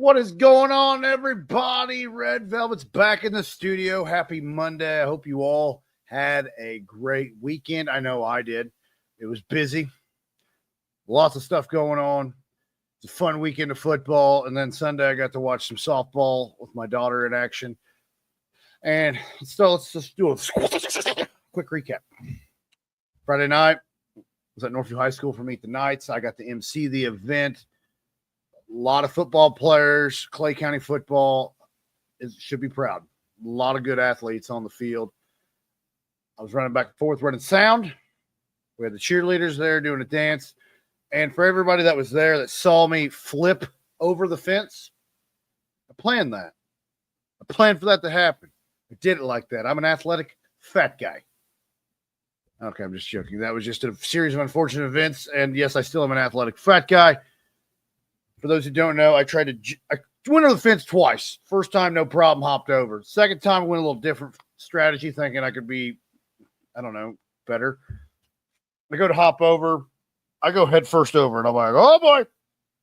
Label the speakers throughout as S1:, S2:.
S1: What is going on, everybody? Red Velvet's back in the studio. Happy Monday. I hope you all had a great weekend. I know I did. It was busy. Lots of stuff going on. It's a fun weekend of football. And then Sunday, I got to watch some softball with my daughter in action. And so let's just do a quick recap. Friday night, I was at Northview High School for Meet the Knights. I got to MC the event. A lot of football players, Clay County football should be proud. A lot of good athletes on the field. I was running back and forth, running sound. We had the cheerleaders there doing a dance. And for everybody that was there that saw me flip over the fence, I planned that. I planned for that to happen. I did it like that. I'm an athletic fat guy. Okay, I'm just joking. That was just a series of unfortunate events. And yes, I still am an athletic fat guy. For those who don't know, I went over the fence twice. First time, no problem, hopped over. Second time, I went a little different strategy, thinking I could be, better. I go to hop over. I go head first over, and I'm like, oh,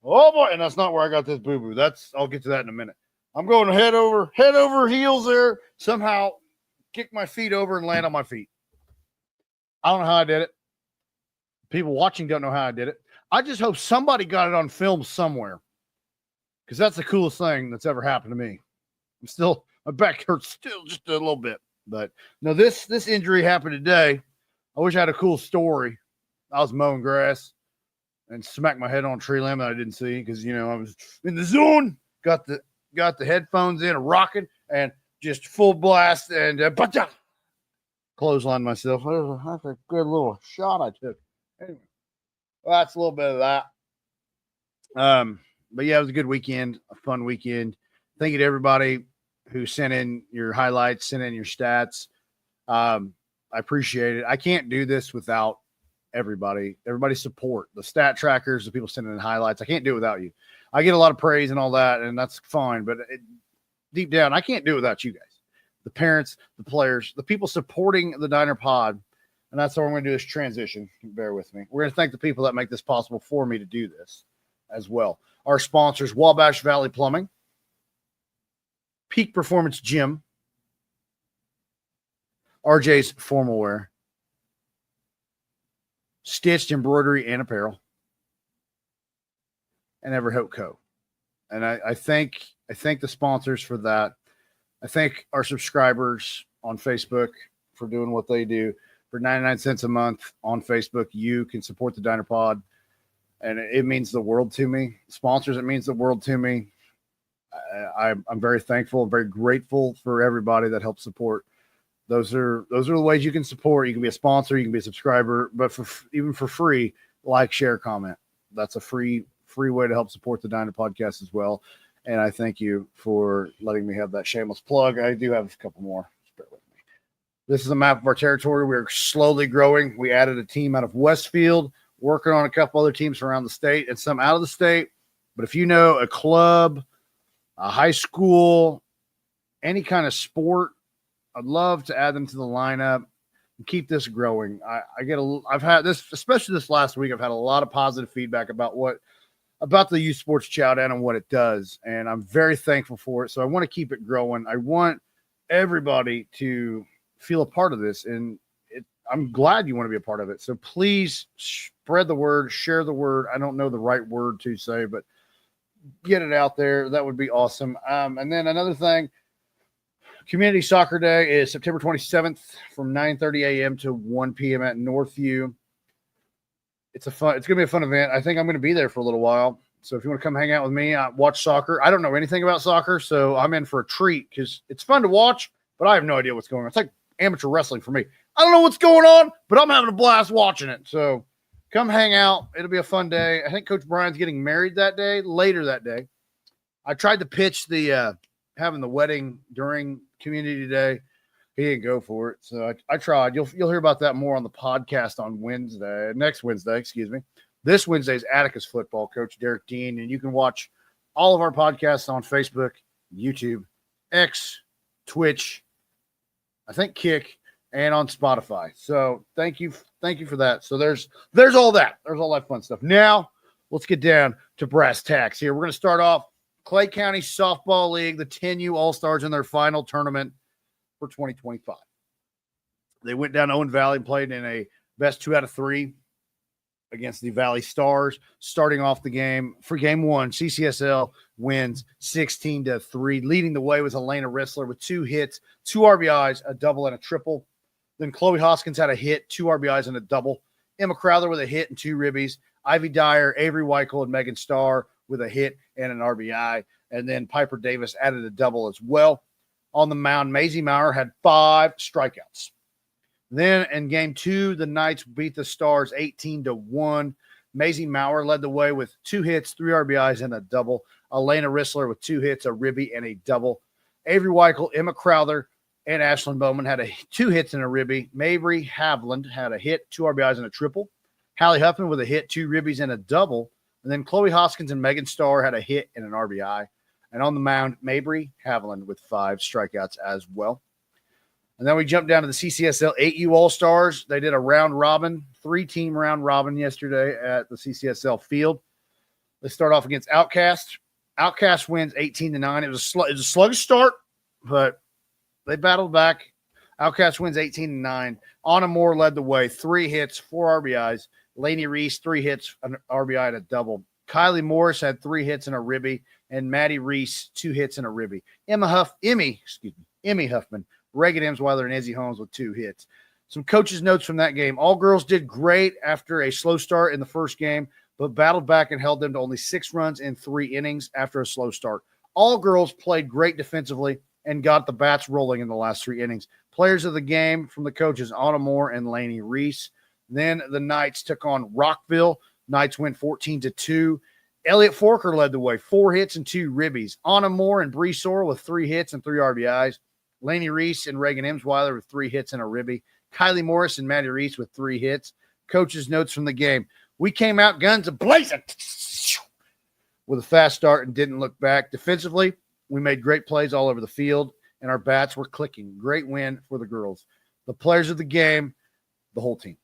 S1: boy. And that's not where I got this boo-boo. I'll get to that in a minute. I'm going head over heels there. Somehow kick my feet over and land on my feet. I don't know how I did it. People watching don't know how I did it. I just hope somebody got it on film somewhere, because that's the coolest thing that's ever happened to me. My back hurts still just a little bit. But no, this injury happened today. I wish I had a cool story. I was mowing grass and smacked my head on a tree limb that I didn't see because, I was in the zone. Got the headphones in, rocking, and just full blast and clothesline myself. That's a good little shot I took. Anyway. Well, that's a little bit of that. But yeah, it was a good weekend, a fun weekend. Thank you to everybody who sent in your highlights, sent in your stats. I appreciate it. I can't do this without everybody's support, the stat trackers, the people sending in highlights. I can't do it without you. I get a lot of praise and all that, and that's fine. But deep down, I can't do it without you guys, the parents, the players, the people supporting the Diner Pod. And that's how we're going to do this transition. Bear with me. We're going to thank the people that make this possible for me to do this as well. Our sponsors, Wabash Valley Plumbing, Peak Performance Gym, RJs Formalwear, Stitched Embroidery and Apparel, and Haute Co. And I thank the sponsors for that. I thank our subscribers on Facebook for doing what they do. For 99 cents a month on Facebook, you can support the Diner Pod, and it means the world to me. Sponsors, it means the world to me. I'm very thankful, very grateful for everybody that helps support. Those are the ways you can support. You can be a sponsor, you can be a subscriber, but even for free, like, share, comment. That's a free way to help support the Diner Podcast as well. And I thank you for letting me have that shameless plug. I do have a couple more. This is a map of our territory. We're slowly growing. We added a team out of Westfield, working on a couple other teams around the state and some out of the state. But if you know a club, a high school, any kind of sport, I'd love to add them to the lineup and keep this growing. I've had this, especially this last week, I've had a lot of positive feedback about the Youth Sports Chowdown and what it does. And I'm very thankful for it. So I want to keep it growing. I want everybody to feel a part of this, and I'm glad you want to be a part of it. So please spread the word, share the word. I don't know the right word to say, but get it out there. That would be awesome. And then another thing, Community Soccer Day is September 27th from 9:30 a.m. to 1 p.m. at Northview. It's going to be a fun event. I think I'm going to be there for a little while. So if you want to come hang out with me, watch soccer. I don't know anything about soccer, so I'm in for a treat because it's fun to watch, but I have no idea what's going on. It's like amateur wrestling for me. I don't know what's going on, but I'm having a blast watching it. So come hang out. It'll be a fun day. I think Coach Brian's getting married later that day. I tried to pitch the having the wedding during community day. He didn't go for it. So I tried. You'll hear about that more on the podcast on next Wednesday, excuse me. This Wednesday is Atticus football, Coach Derek Dean, and you can watch all of our podcasts on Facebook, YouTube, X, Twitch, I think Kick, and on Spotify. So thank you for that. So there's all that. There's all that fun stuff. Now let's get down to brass tacks here. We're going to start off Clay County Softball League, the 10U All-Stars in their final tournament for 2025. They went down to Owen Valley and played in a best 2 out of 3 against the Valley Stars. Starting off the game, for game 1, CCSL wins 16-3. Leading the way was Elena Rissler with 2 hits, 2 RBIs, a double and a triple. Then Chloe Hoskins had a hit, 2 RBIs and a double. Emma Crowther with a hit and 2 ribbies. Ivy Dyer, Avery Weichel, and Megan Starr with a hit and an RBI. And then Piper Davis added a double as well. On the mound, Maisie Maurer had 5 strikeouts. Then in game 2, the Knights beat the Stars 18-1. Maisie Maurer led the way with 2 hits, 3 RBIs, and a double. Elena Rissler with 2 hits, a ribby, and a double. Avery Weichel, Emma Crowther, and Ashlyn Bowman had 2 hits and a ribby. Mabry Havland had a hit, 2 RBIs, and a triple. Hallie Huffman with a hit, 2 ribbies, and a double. And then Chloe Hoskins and Megan Starr had a hit and an RBI. And on the mound, Mabry Havland with 5 strikeouts as well. And then we jumped down to the CCSL 8U All-Stars. They did a round robin, 3-team round robin yesterday at the CCSL field. They start off against Outcast. Outcast wins 18-9. It was a sluggish start, but they battled back. Outcast wins 18-9. Anna Moore led the way, 3 hits, 4 RBIs. Lainey Reese, 3 hits, an RBI and a double. Kylie Morris had 3 hits and a ribby, and Maddie Reese, 2 hits and a ribby. Emmy Huffman, Reagan Emsweiler, and Izzy Holmes with 2 hits. Some coaches' notes from that game. All girls did great after a slow start in the first game, but battled back and held them to only 6 runs in 3 innings after a slow start. All girls played great defensively and got the bats rolling in the last 3 innings. Players of the game from the coaches, Anna Moore and Lainey Reese. Then the Knights took on Rockville. Knights went 14-2. Elliot Forker led the way, 4 hits and 2 ribbies. Anna Moore and Bree Sorrell with 3 hits and 3 RBIs. Lainey Reese and Reagan Emsweiler with 3 hits and a ribby. Kylie Morris and Maddie Reese with 3 hits. Coaches' notes from the game. We came out guns a-blazing with a fast start and didn't look back. Defensively, we made great plays all over the field, and our bats were clicking. Great win for the girls. The players of the game, the whole team.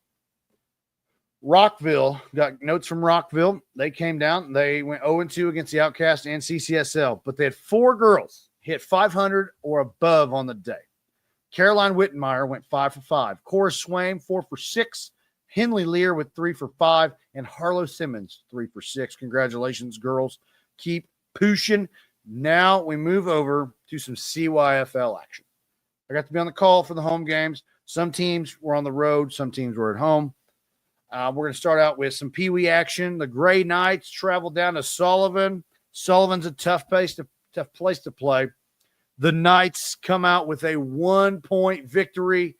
S1: Rockville, got notes from Rockville. They came down. They went 0-2 against the Outcast and CCSL, but they had 4 girls hit 500 or above on the day. Caroline Wittenmeyer went 5 for 5. Cora Swaim, 4 for 6. Henley Lear with 3 for 5. And Harlow Simmons, 3 for 6. Congratulations, girls. Keep pushing. Now we move over to some CYFL action. I got to be on the call for the home games. Some teams were on the road. Some teams were at home. We're going to start out with some Pee Wee action. The Gray Knights traveled down to Sullivan. Sullivan's a tough place to play. The Knights come out with a 1-point victory,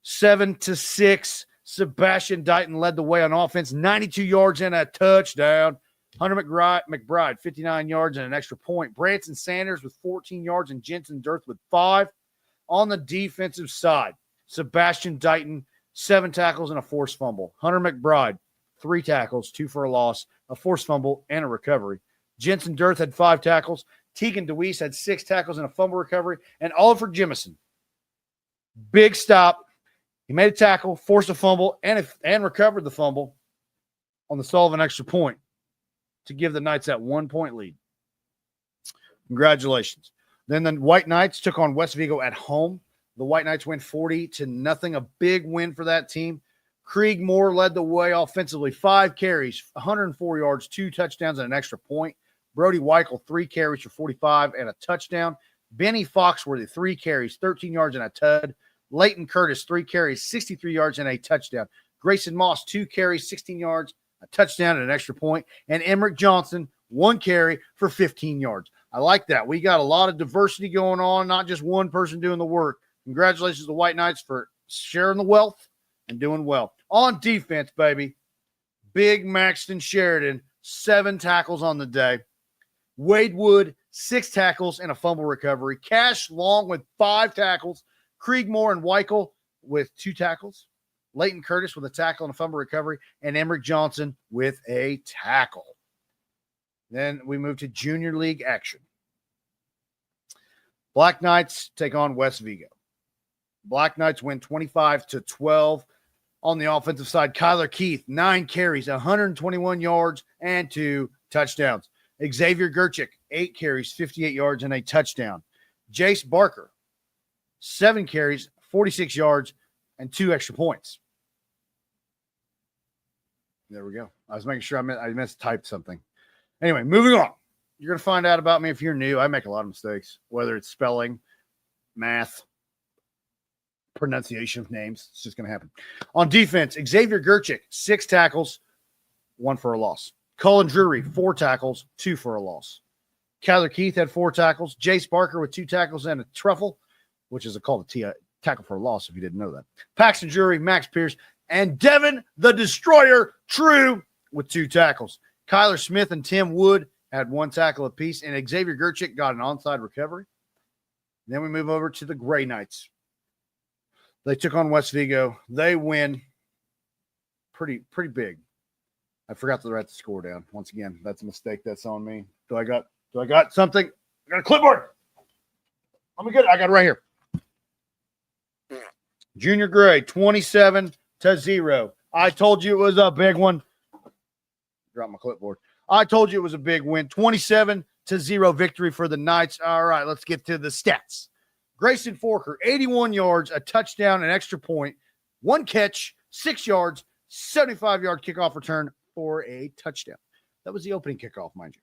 S1: 7-6. Sebastian Dighton led the way on offense, 92 yards and a touchdown. Hunter McBride, 59 yards and an extra point. Branson Sanders with 14 yards and Jensen Dirth with 5. On the defensive side, Sebastian Dighton, 7 tackles and a forced fumble. Hunter McBride, 3 tackles, 2 for a loss, a forced fumble, and a recovery. Jensen Dirth had 5 tackles. Tegan DeWeese had 6 tackles and a fumble recovery. And Oliver Jemison, big stop. He made a tackle, forced a fumble, and recovered the fumble on the Sullivan extra point to give the Knights that 1-point lead. Congratulations. Then the White Knights took on West Vigo at home. The White Knights went 40-0, a big win for that team. Krieg Moore led the way offensively, 5 carries, 104 yards, 2 touchdowns, and an extra point. Brody Weichel, 3 carries for 45 and a touchdown. Benny Foxworthy, 3 carries, 13 yards, and a tud. Leighton Curtis, 3 carries, 63 yards, and a touchdown. Grayson Moss, 2 carries, 16 yards, a touchdown, and an extra point. And Emmerich Johnson, 1 carry for 15 yards. I like that. We got a lot of diversity going on, not just one person doing the work. Congratulations to the White Knights for sharing the wealth and doing well. On defense, baby, Big Maxton Sheridan, 7 tackles on the day. Wade Wood, 6 tackles and a fumble recovery. Cash Long with 5 tackles. Kriegmore and Weichel with 2 tackles. Leighton Curtis with a tackle and a fumble recovery. And Emmerich Johnson with a tackle. Then we move to Junior League action. Black Knights take on West Vigo. Black Knights win 25-12. On the offensive side, Kyler Keith, 9 carries, 121 yards, and 2 touchdowns. Xavier Gerchik, 8 carries, 58 yards, and a touchdown. Jace Barker, 7 carries, 46 yards, and 2 extra points. There we go. I was making sure I mistyped something. Anyway, moving on. You're going to find out about me if you're new. I make a lot of mistakes, whether it's spelling, math, pronunciation of names. It's just going to happen. On defense, Xavier Gerchik, 6 tackles, 1 for a loss. Cullen Drury, 4 tackles, 2 for a loss. Kyler Keith had 4 tackles. Jace Barker with 2 tackles and a truffle, which is called a tackle for a loss if you didn't know that. Paxton Drury, Max Pierce, and Devin the Destroyer True with 2 tackles. Kyler Smith and Tim Wood had 1 tackle apiece, and Xavier Gerchik got an onside recovery. Then we move over to the Gray Knights. They took on West Vigo. They win pretty big. I forgot to write the score down. Once again, that's a mistake. That's on me. Do I got something? I got a clipboard. Let me get it. I got it right here. Junior Gray, 27-0. I told you it was a big one. Drop my clipboard. I told you it was a big win. 27-0 victory for the Knights. All right, let's get to the stats. Grayson Forker, 81 yards, a touchdown, an extra point, 1 catch, 6 yards, 75-yard kickoff return for a touchdown. That was the opening kickoff, mind you.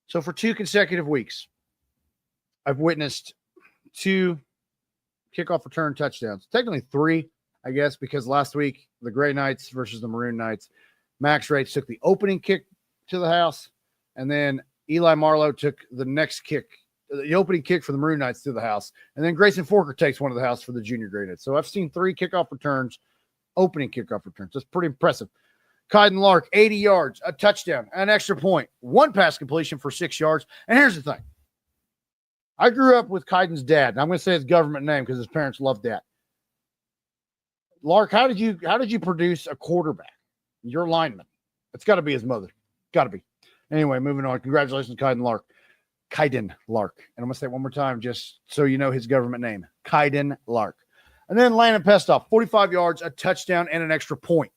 S1: So for 2 consecutive weeks, I've witnessed 2 kickoff return touchdowns. Technically 3, I guess, because last week, the Gray Knights versus the Maroon Knights, Max Rates took the opening kick to the house, and then Eli Marlowe took the next kick, the opening kick for the Maroon Knights to the house, and then Grayson Forker takes one to the house for the Junior Gray Knights. So I've seen 3 kickoff returns, opening kickoff returns. That's pretty impressive. Kaiden Lark, 80 yards, a touchdown, an extra point, 1 pass completion for 6 yards. And here's the thing. I grew up with Kaiden's dad, and I'm going to say his government name because his parents loved that. Lark, how did you produce a quarterback? Your lineman. It's got to be his mother. Got to be. Anyway, moving on. Congratulations, Kaiden Lark. Kaiden Lark. And I'm going to say it one more time just so you know his government name. Kaiden Lark. And then Landon Pestoff, 45 yards, a touchdown, and an extra point.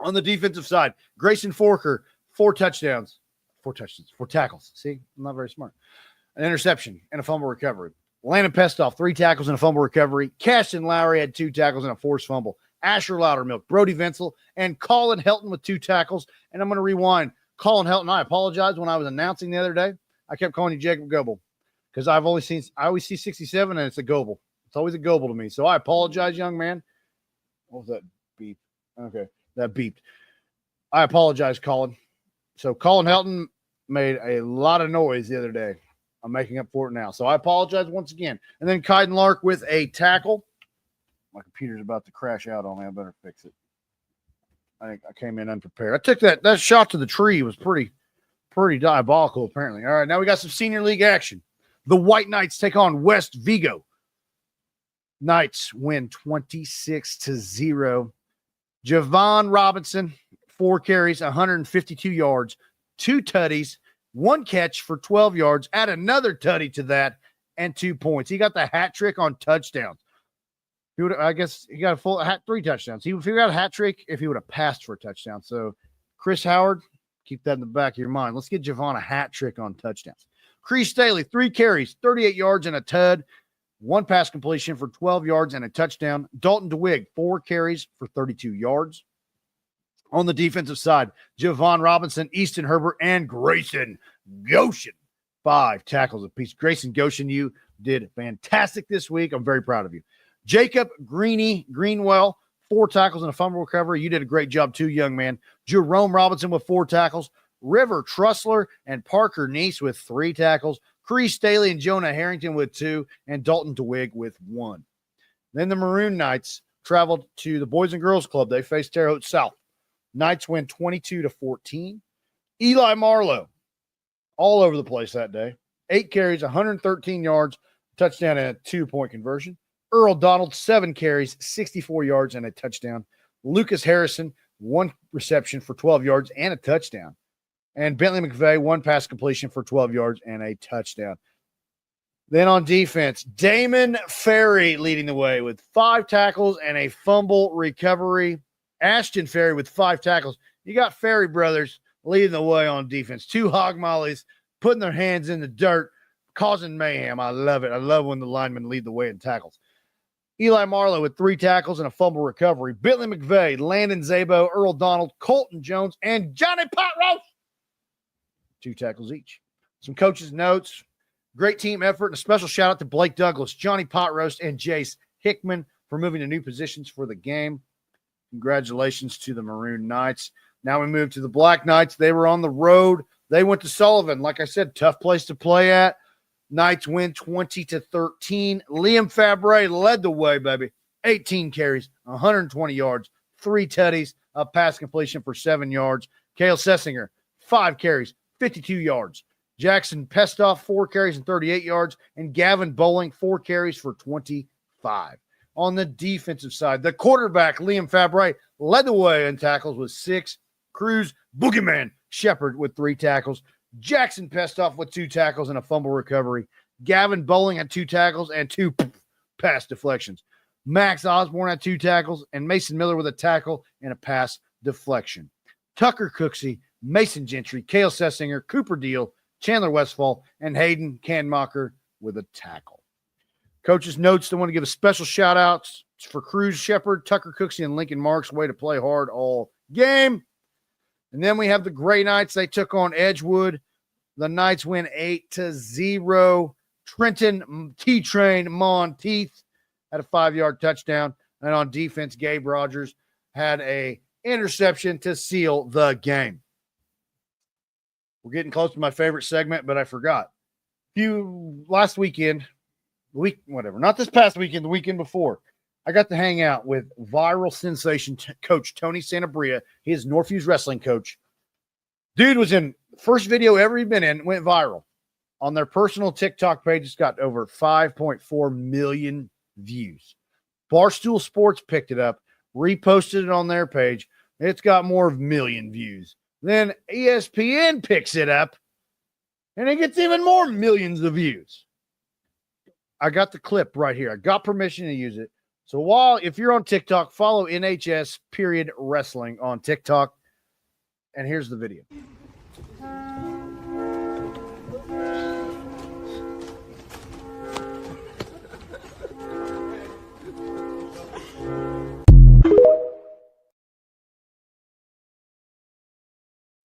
S1: On the defensive side, Grayson Forker, 4 tackles. See, I'm not very smart. An interception and a fumble recovery. Landon Pestoff, 3 tackles and a fumble recovery. Caston Lowry had 2 tackles and a forced fumble. Asher Loudermilk, Brody Venzel, and Colin Helton with 2 tackles. And I'm going to rewind. Colin Helton, I apologize when I was announcing the other day. I kept calling you Jacob Goebel because I always see 67 and it's a Goebel. It's always a Goebel to me. So I apologize, young man. What was that beep? Okay, that beeped. I apologize, Colin. So Colin Helton made a lot of noise the other day. I'm making up for it now. So I apologize once again. And then Kaiden Lark with a tackle. My computer's about to crash out on me. I better fix it. I think I came in unprepared. I took that shot to the tree was pretty diabolical, apparently. All right, now we got some senior league action. The White Knights take on West Vigo. Knights win 26-0. Javon Robinson, 4 carries, 152 yards, 2 tutties, 1 catch for 12 yards, add another tutty to that, and 2 points. He got the hat trick on touchdowns. I guess he got a full 3 touchdowns. He got a hat trick if he would have passed for a touchdown. So Chris Howard, keep that in the back of your mind. Let's get Javon a hat trick on touchdowns. Cree Staley, 3 carries, 38 yards and a tud, 1 pass completion for 12 yards and a touchdown. Dalton DeWitt, 4 carries for 32 yards. On the defensive side, Javon Robinson, Easton Herbert, and Grayson Goshen, 5 tackles apiece. Grayson Goshen, you did fantastic this week. I'm very proud of you. Jacob Greenwell, 4 tackles and a fumble recovery. You did a great job too, young man. Jerome Robinson with 4 tackles. River Trussler and Parker Neese with 3 tackles. Cree Staley and Jonah Harrington with 2, and Dalton DeWitt with 1. Then the Maroon Knights traveled to the Boys and Girls Club. They faced Terre Haute South. Knights win 22-14. Eli Marlowe, all over the place that day. 8 carries, 113 yards, touchdown, and a 2-point conversion. Earl Donald, 7 carries, 64 yards, and a touchdown. Lucas Harrison, 1 reception for 12 yards and a touchdown. And Bentley McVeigh, 1 pass completion for 12 yards and a touchdown. Then on defense, Damon Ferry leading the way with 5 tackles and a fumble recovery. Ashton Ferry with 5 tackles. You got Ferry brothers leading the way on defense. 2 hog mollies, putting their hands in the dirt, causing mayhem. I love it. I love when the linemen lead the way in tackles. Eli Marlowe with 3 tackles and a fumble recovery. Bentley McVeigh, Landon Zabo, Earl Donald, Colton Jones, and Johnny Potroast. 2 tackles each. Some coaches' notes. Great team effort and a special shout out to Blake Douglas, Johnny Potroast, and Jace Hickman for moving to new positions for the game. Congratulations to the Maroon Knights. Now we move to the Black Knights. They were on the road. They went to Sullivan. Like I said, tough place to play at. Knights win 20-13. Liam Fabre led the way, baby. 18 carries, 120 yards, 3 tutties, a pass completion for 7 yards. Cale Sessinger, 5 carries, 52 yards. Jackson Pestoff, 4 carries and 38 yards. And Gavin Bowling, 4 carries for 25. On the defensive side, the quarterback, Liam Fabre, led the way in tackles with 6. Cruz Boogeyman Shepard with 3 tackles. Jackson Pestoff with 2 tackles and a fumble recovery. Gavin Bowling had 2 tackles and 2 pass deflections. Max Osborne had 2 tackles, and Mason Miller with a tackle and a pass deflection. Tucker Cooksey, Mason Gentry, Cale Sessinger, Cooper Deal, Chandler Westfall, and Hayden Kanmacher with a tackle. Coaches' notes, they want to give a special shout-outs for Cruz Shepard, Tucker Cooksey, and Lincoln Marks. Way to play hard all game. And then we have the Gray Knights. They took on Edgewood. The Knights win 8-0. Trenton T-Train Monteith had a 5-yard touchdown. And on defense, Gabe Rogers had a interception to seal the game. We're getting close to my favorite segment, but I forgot. Last weekend, not this past weekend, the weekend before, I got to hang out with viral sensation coach Tony Santabria. He is Northview's wrestling coach. Dude was in first video ever he'd been in, went viral. On their personal TikTok page, it's got over 5.4 million views. Barstool Sports picked it up, reposted it on their page. It's got more of million views. Then ESPN picks it up, and it gets even more millions of views. I got the clip right here. I got permission to use it. So if you're on TikTok, follow NHS Wrestling on TikTok. And here's the video.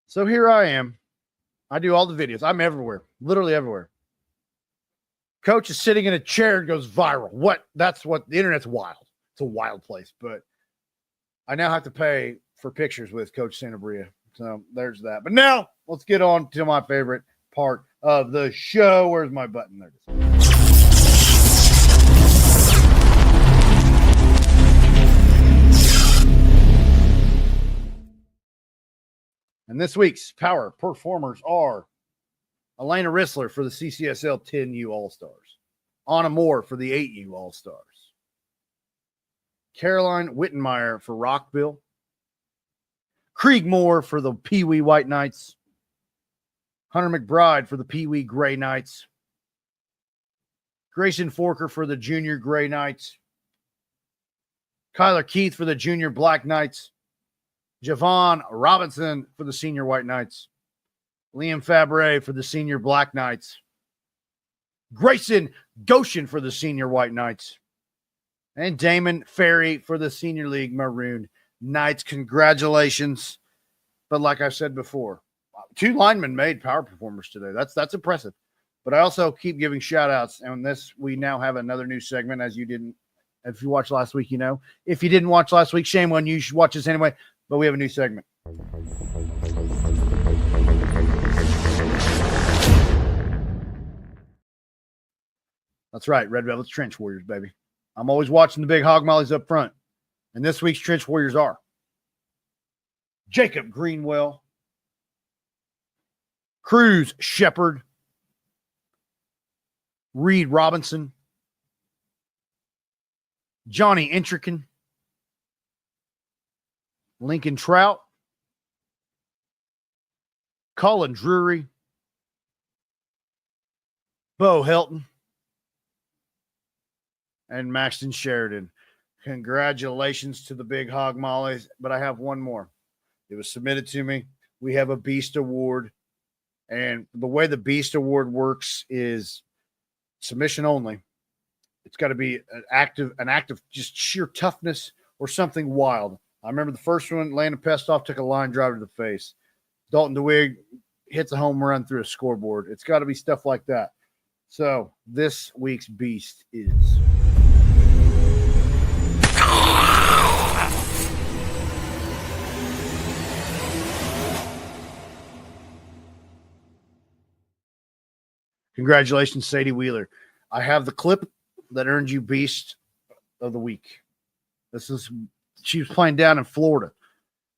S1: So here I am. I do all the videos. I'm everywhere, literally everywhere. Coach is sitting in a chair and goes viral. That's what the internet's wild. It's a wild place, but I now have to pay for pictures with Coach Santabria. So there's that. But now let's get on to my favorite part of the show. Where's my button? There it is. And this week's power performers are Elena Rissler for the CCSL 10U All-Stars, Anna Moore for the 8U All-Stars, Caroline Wittenmeyer for Rockville, Krieg Moore for the Pee Wee White Knights, Hunter McBride for the Pee Wee Gray Knights, Grayson Forker for the Junior Gray Knights, Kyler Keith for the Junior Black Knights, Javon Robinson for the Senior White Knights, Liam Fabre for the Senior Black Knights, Grayson Goshen for the Senior White Knights, and Damon Ferry for the Senior League Maroon Knights. Congratulations. But like I said before, 2 linemen made power performers today. That's impressive. But I also keep giving shout outs. And this, we now have another new segment, if you watched last week, you know. If you didn't watch last week, shame on you. You should watch this anyway. But we have a new segment. That's right, Red Velvet's Trench Warriors, baby. I'm always watching the big hog mollies up front. And this week's Trench Warriors are Jacob Greenwell, Cruz Shepard, Reed Robinson, Johnny Intrican, Lincoln Trout, Colin Drury, Bo Helton, and Maxton Sheridan. Congratulations to the big hog mollies, but I have one more. It was submitted to me. we have a Beast Award. And the way the Beast Award works is submission only. It's got to be an act of just sheer toughness or something wild. I remember the first one, Landon Pestoff took a line drive to the face. Dalton DeWig hits a home run through a scoreboard. It's got to be stuff like that. So this week's Beast is... Congratulations, Sadie Wheeler. I have the clip that earned you Beast of the Week. She was playing down in Florida,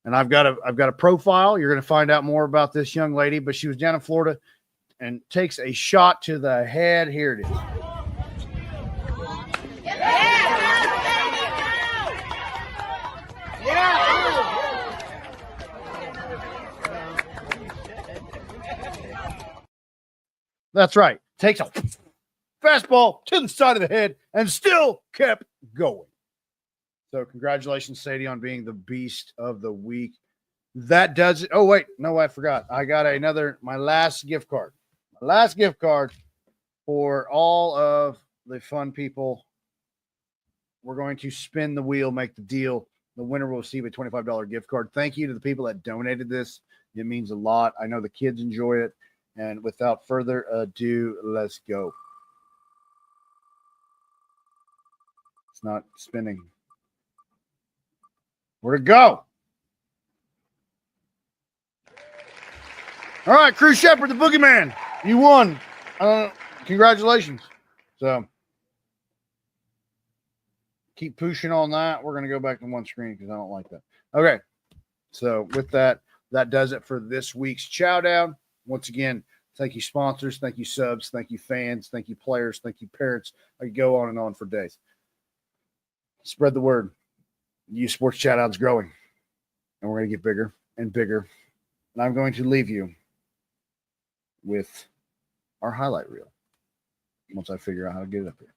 S1: and I've got a profile. You're going to find out more about this young lady, but she was down in Florida and takes a shot to the head. Here it is. That's right. Takes a fastball to the side of the head and still kept going. So congratulations, Sadie, on being the Beast of the Week. That does it. Oh, wait. No, I forgot. I got my last gift card. My last gift card for all of the fun people. We're going to spin the wheel, make the deal. The winner will receive a $25 gift card. Thank you to the people that donated this. It means a lot. I know the kids enjoy it. And without further ado, let's go. It's not spinning. Where'd it go? All right, Cruz Shepard, the boogeyman. You won. Congratulations. So keep pushing on that. We're going to go back to one screen because I don't like that. Okay. So with that, that does it for this week's Chowdown. Once again, thank you, sponsors. Thank you, subs. Thank you, fans. Thank you, players. Thank you, parents. I could go on and on for days. Spread the word. Youth Sports Chowdown's growing, and we're going to get bigger and bigger. And I'm going to leave you with our highlight reel once I figure out how to get it up here.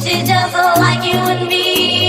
S2: She's just like you and me.